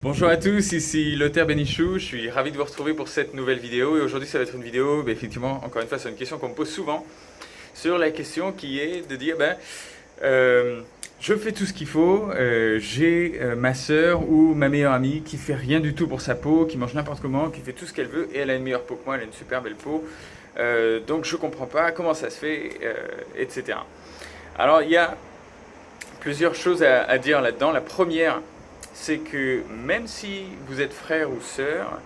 Bonjour à tous, ici Lothar Benichou, je suis ravi de vous retrouver pour cette nouvelle vidéo et aujourd'hui ça va être une vidéo, effectivement, encore une fois c'est une question qu'on me pose souvent, sur la question qui est de dire, je fais tout ce qu'il faut, j'ai ma sœur ou ma meilleure amie qui fait rien du tout pour sa peau, qui mange n'importe comment, qui fait tout ce qu'elle veut et elle a une meilleure peau que moi, elle a une super belle peau, donc je comprends pas comment ça se fait, etc. Alors il y a plusieurs choses à dire là-dedans. La première, c'est que même si vous êtes frère ou sœur,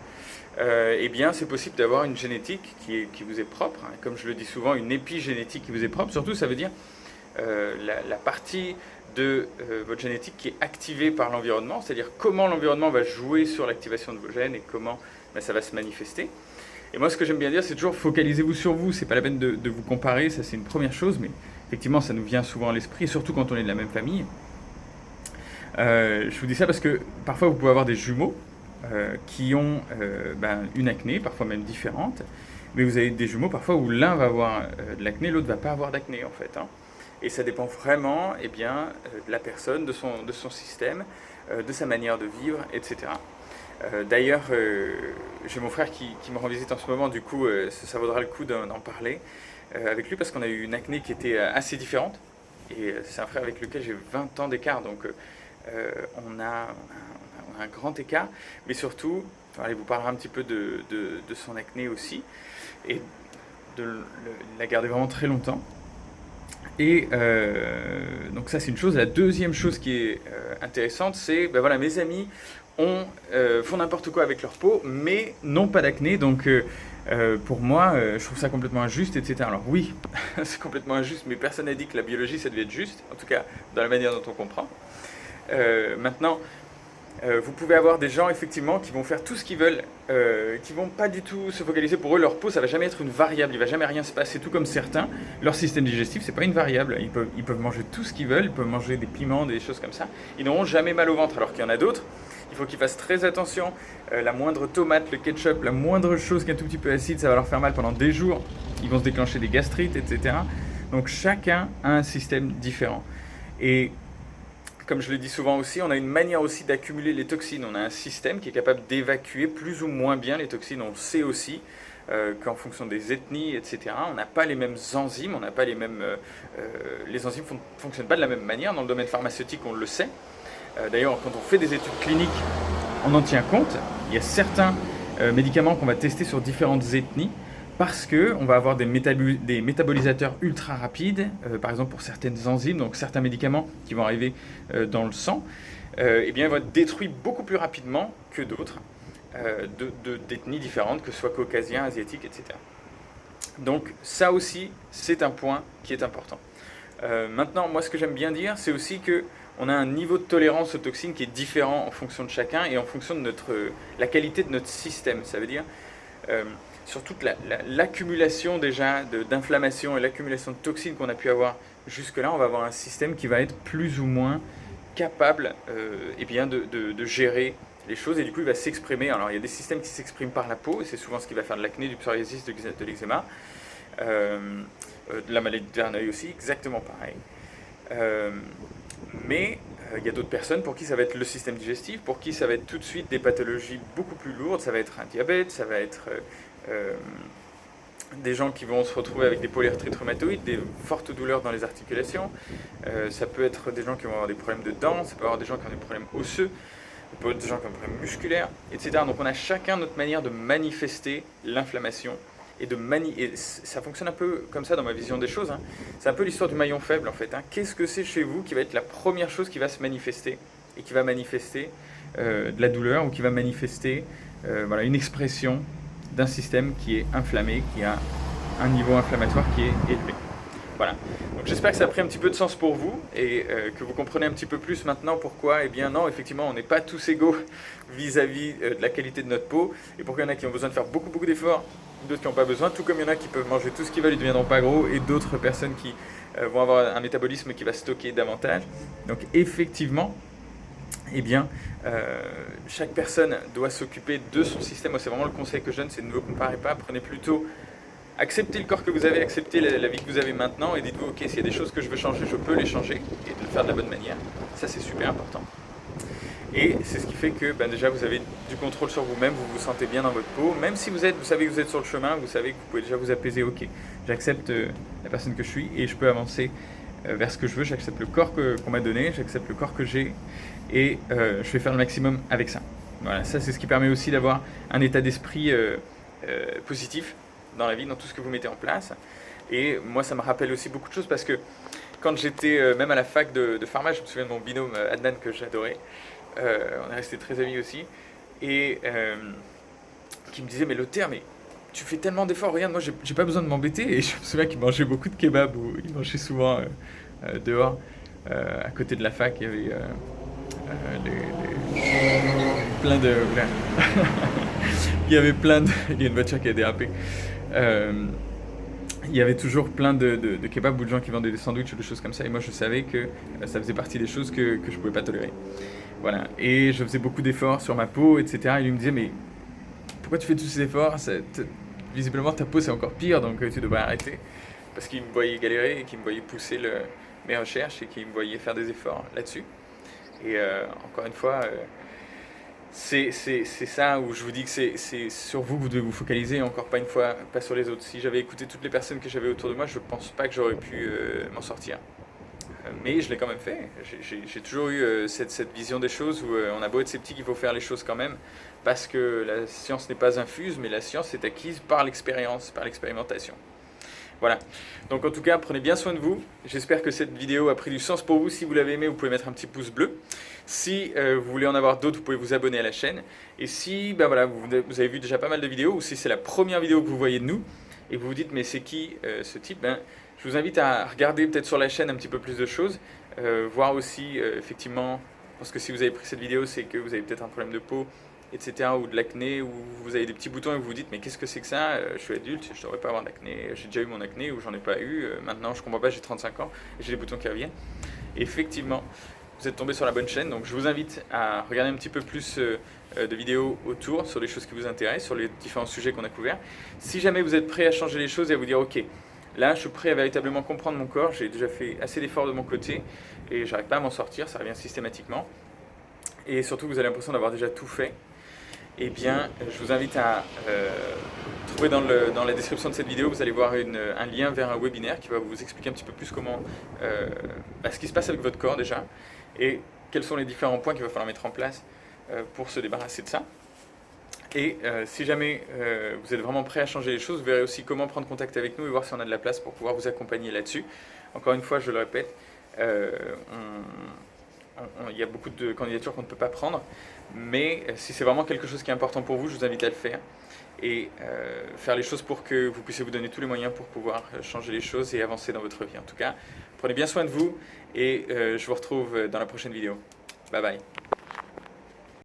eh bien, c'est possible d'avoir une génétique qui vous est propre. Hein. Comme je le dis souvent, une épigénétique qui vous est propre. Surtout, ça veut dire la partie de votre génétique qui est activée par l'environnement, c'est-à-dire comment l'environnement va jouer sur l'activation de vos gènes et comment ça va se manifester. Et moi, ce que j'aime bien dire, c'est toujours focalisez-vous sur vous. C'est pas la peine de vous comparer, ça c'est une première chose, mais effectivement, ça nous vient souvent à l'esprit, surtout quand on est de la même famille. Je vous dis ça parce que parfois vous pouvez avoir des jumeaux qui ont une acné, parfois même différente, mais vous avez des jumeaux parfois où l'un va avoir de l'acné, l'autre va pas avoir d'acné en fait. Hein. Et ça dépend vraiment de la personne, de son système, de sa manière de vivre, etc. D'ailleurs, j'ai mon frère qui me rend visite en ce moment, du coup ça vaudra le coup d'en parler avec lui parce qu'on a eu une acné qui était assez différente. Et c'est un frère avec lequel j'ai 20 ans d'écart, donc on a un grand écart, mais surtout, il vous parlera un petit peu de son acné aussi, et de la garder vraiment très longtemps. Et donc ça c'est une chose. La deuxième chose qui est intéressante, c'est, mes amis font n'importe quoi avec leur peau, mais n'ont pas d'acné, donc pour moi, je trouve ça complètement injuste, etc. Alors oui, c'est complètement injuste, mais personne n'a dit que la biologie ça devait être juste, en tout cas dans la manière dont on comprend. Maintenant, vous pouvez avoir des gens effectivement qui vont faire tout ce qu'ils veulent, qui vont pas du tout se focaliser. Pour eux, leur peau, ça va jamais être une variable, il va jamais rien se passer. Tout comme certains, leur système digestif, c'est pas une variable. Ils peuvent manger tout ce qu'ils veulent, ils peuvent manger des piments, des choses comme ça. Ils n'auront jamais mal au ventre. Alors qu'il y en a d'autres, il faut qu'ils fassent très attention. La moindre tomate, le ketchup, la moindre chose qui est un tout petit peu acide, ça va leur faire mal pendant des jours. Ils vont se déclencher des gastrites, etc. Donc chacun a un système différent. Et comme je le dis souvent aussi, on a une manière aussi d'accumuler les toxines. On a un système qui est capable d'évacuer plus ou moins bien les toxines. On sait aussi qu'en fonction des ethnies, etc., on n'a pas les mêmes enzymes, on n'a pas les mêmes... les enzymes ne fonctionnent pas de la même manière. Dans le domaine pharmaceutique, on le sait. D'ailleurs, quand on fait des études cliniques, on en tient compte. Il y a certains médicaments qu'on va tester sur différentes ethnies, parce qu'on va avoir des métabolisateurs ultra rapides, par exemple pour certaines enzymes, donc certains médicaments qui vont arriver dans le sang, ils vont être détruits beaucoup plus rapidement que d'autres, d'ethnies différentes, que ce soit caucasiens, asiatiques, etc. Donc ça aussi, c'est un point qui est important. Maintenant, moi ce que j'aime bien dire, c'est aussi qu'on a un niveau de tolérance aux toxines qui est différent en fonction de chacun et en fonction de la qualité de notre système. Ça veut dire... sur toute l'accumulation déjà d'inflammation et l'accumulation de toxines qu'on a pu avoir jusque-là, on va avoir un système qui va être plus ou moins capable de gérer les choses et du coup il va s'exprimer. Alors il y a des systèmes qui s'expriment par la peau et c'est souvent ce qui va faire de l'acné, du psoriasis, de l'eczéma, de la maladie de Verneuil aussi, exactement pareil. Mais il y a d'autres personnes pour qui ça va être le système digestif, pour qui ça va être tout de suite des pathologies beaucoup plus lourdes, ça va être un diabète, ça va être des gens qui vont se retrouver avec des polyarthrites rhumatoïdes, des fortes douleurs dans les articulations, ça peut être des gens qui vont avoir des problèmes de dents, ça peut avoir des gens qui ont des problèmes osseux, ça peut être des gens qui ont des problèmes musculaires, etc. Donc on a chacun notre manière de manifester l'inflammation. Et ça fonctionne un peu comme ça dans ma vision des choses. Hein. C'est un peu l'histoire du maillon faible en fait. Hein. Qu'est-ce que c'est chez vous qui va être la première chose qui va se manifester et qui va manifester de la douleur ou qui va manifester une expression d'un système qui est inflammé, qui a un niveau inflammatoire qui est élevé. Voilà. Donc j'espère que ça a pris un petit peu de sens pour vous et que vous comprenez un petit peu plus maintenant pourquoi, non, effectivement, on n'est pas tous égaux vis-à-vis de la qualité de notre peau et pourquoi il y en a qui ont besoin de faire beaucoup d'efforts, d'autres qui n'ont pas besoin, tout comme il y en a qui peuvent manger tout ce qu'ils veulent, ils ne deviendront pas gros et d'autres personnes qui vont avoir un métabolisme qui va stocker davantage. Donc effectivement, chaque personne doit s'occuper de son système. Moi, c'est vraiment le conseil que je donne, c'est ne vous comparez pas, prenez plutôt... Acceptez le corps que vous avez, acceptez la vie que vous avez maintenant et dites-vous, ok, s'il y a des choses que je veux changer, je peux les changer et de le faire de la bonne manière. Ça, c'est super important. Et c'est ce qui fait que déjà vous avez du contrôle sur vous-même, vous vous sentez bien dans votre peau. Même si vous savez que vous êtes sur le chemin, vous savez que vous pouvez déjà vous apaiser. Ok, j'accepte la personne que je suis et je peux avancer vers ce que je veux. J'accepte le corps qu'on m'a donné, j'accepte le corps que j'ai et je vais faire le maximum avec ça. Voilà, ça c'est ce qui permet aussi d'avoir un état d'esprit positif dans la vie, dans tout ce que vous mettez en place. Et moi ça me rappelle aussi beaucoup de choses parce que quand j'étais même à la fac de pharma, je me souviens de mon binôme Adnan que j'adorais. On est restés très amis aussi. Et qui me disait, mais Lothaire, mais tu fais tellement d'efforts, regarde, moi j'ai pas besoin de m'embêter. Et je me souviens qu'il mangeait beaucoup de kebab, ou il mangeait souvent dehors. À côté de la fac, il y avait plein de... il y avait plein de... Il y a une voiture qui a dérapé. Il y avait toujours plein de kebabs ou de gens qui vendaient des sandwichs ou des choses comme ça. Et moi, je savais que ça faisait partie des choses que je pouvais pas tolérer. Voilà. Et je faisais beaucoup d'efforts sur ma peau, etc. Et lui me disait, mais pourquoi tu fais tous ces efforts? Visiblement, ta peau, c'est encore pire, donc tu devrais arrêter. Parce qu'il me voyait galérer et qu'il me voyait pousser mes recherches et qu'il me voyait faire des efforts là-dessus. Et encore une fois, c'est ça où je vous dis que c'est sur vous que vous devez vous focaliser, encore pas une fois, pas sur les autres. Si j'avais écouté toutes les personnes que j'avais autour de moi, je pense pas que j'aurais pu m'en sortir. Mais je l'ai quand même fait. J'ai toujours eu cette vision des choses où on a beau être sceptique, il faut faire les choses quand même, parce que la science n'est pas infuse, mais la science est acquise par l'expérience, par l'expérimentation. Voilà. Donc en tout cas, prenez bien soin de vous. J'espère que cette vidéo a pris du sens pour vous. Si vous l'avez aimé, vous pouvez mettre un petit pouce bleu. Si vous voulez en avoir d'autres, vous pouvez vous abonner à la chaîne. Et si voilà, vous avez vu déjà pas mal de vidéos, ou si c'est la première vidéo que vous voyez de nous, et vous vous dites, mais c'est qui ce type, je vous invite à regarder peut-être sur la chaîne un petit peu plus de choses, voir aussi effectivement, parce que si vous avez pris cette vidéo, c'est que vous avez peut-être un problème de peau, etc., ou de l'acné, ou vous avez des petits boutons et vous vous dites, mais qu'est-ce que c'est que ça? Je suis adulte, je ne devrais pas avoir d'acné, j'ai déjà eu mon acné ou j'en ai pas eu, maintenant je comprends pas, j'ai 35 ans et j'ai des boutons qui reviennent. Et effectivement, vous êtes tombé sur la bonne chaîne, donc je vous invite à regarder un petit peu plus de vidéos autour, sur les choses qui vous intéressent, sur les différents sujets qu'on a couverts. Si jamais vous êtes prêt à changer les choses et à vous dire, ok, là je suis prêt à véritablement comprendre mon corps, j'ai déjà fait assez d'efforts de mon côté et j'arrive pas à m'en sortir, ça revient systématiquement. Et surtout vous avez l'impression d'avoir déjà tout fait, eh bien je vous invite à trouver dans la description de cette vidéo, vous allez voir un lien vers un webinaire qui va vous expliquer un petit peu plus comment, ce qui se passe avec votre corps déjà, et quels sont les différents points qu'il va falloir mettre en place pour se débarrasser de ça. Et si jamais vous êtes vraiment prêt à changer les choses, vous verrez aussi comment prendre contact avec nous et voir si on a de la place pour pouvoir vous accompagner là-dessus. Encore une fois, je le répète, il y a beaucoup de candidatures qu'on ne peut pas prendre, mais si c'est vraiment quelque chose qui est important pour vous, je vous invite à le faire et faire les choses pour que vous puissiez vous donner tous les moyens pour pouvoir changer les choses et avancer dans votre vie. En tout cas, prenez bien soin de vous et je vous retrouve dans la prochaine vidéo. Bye bye.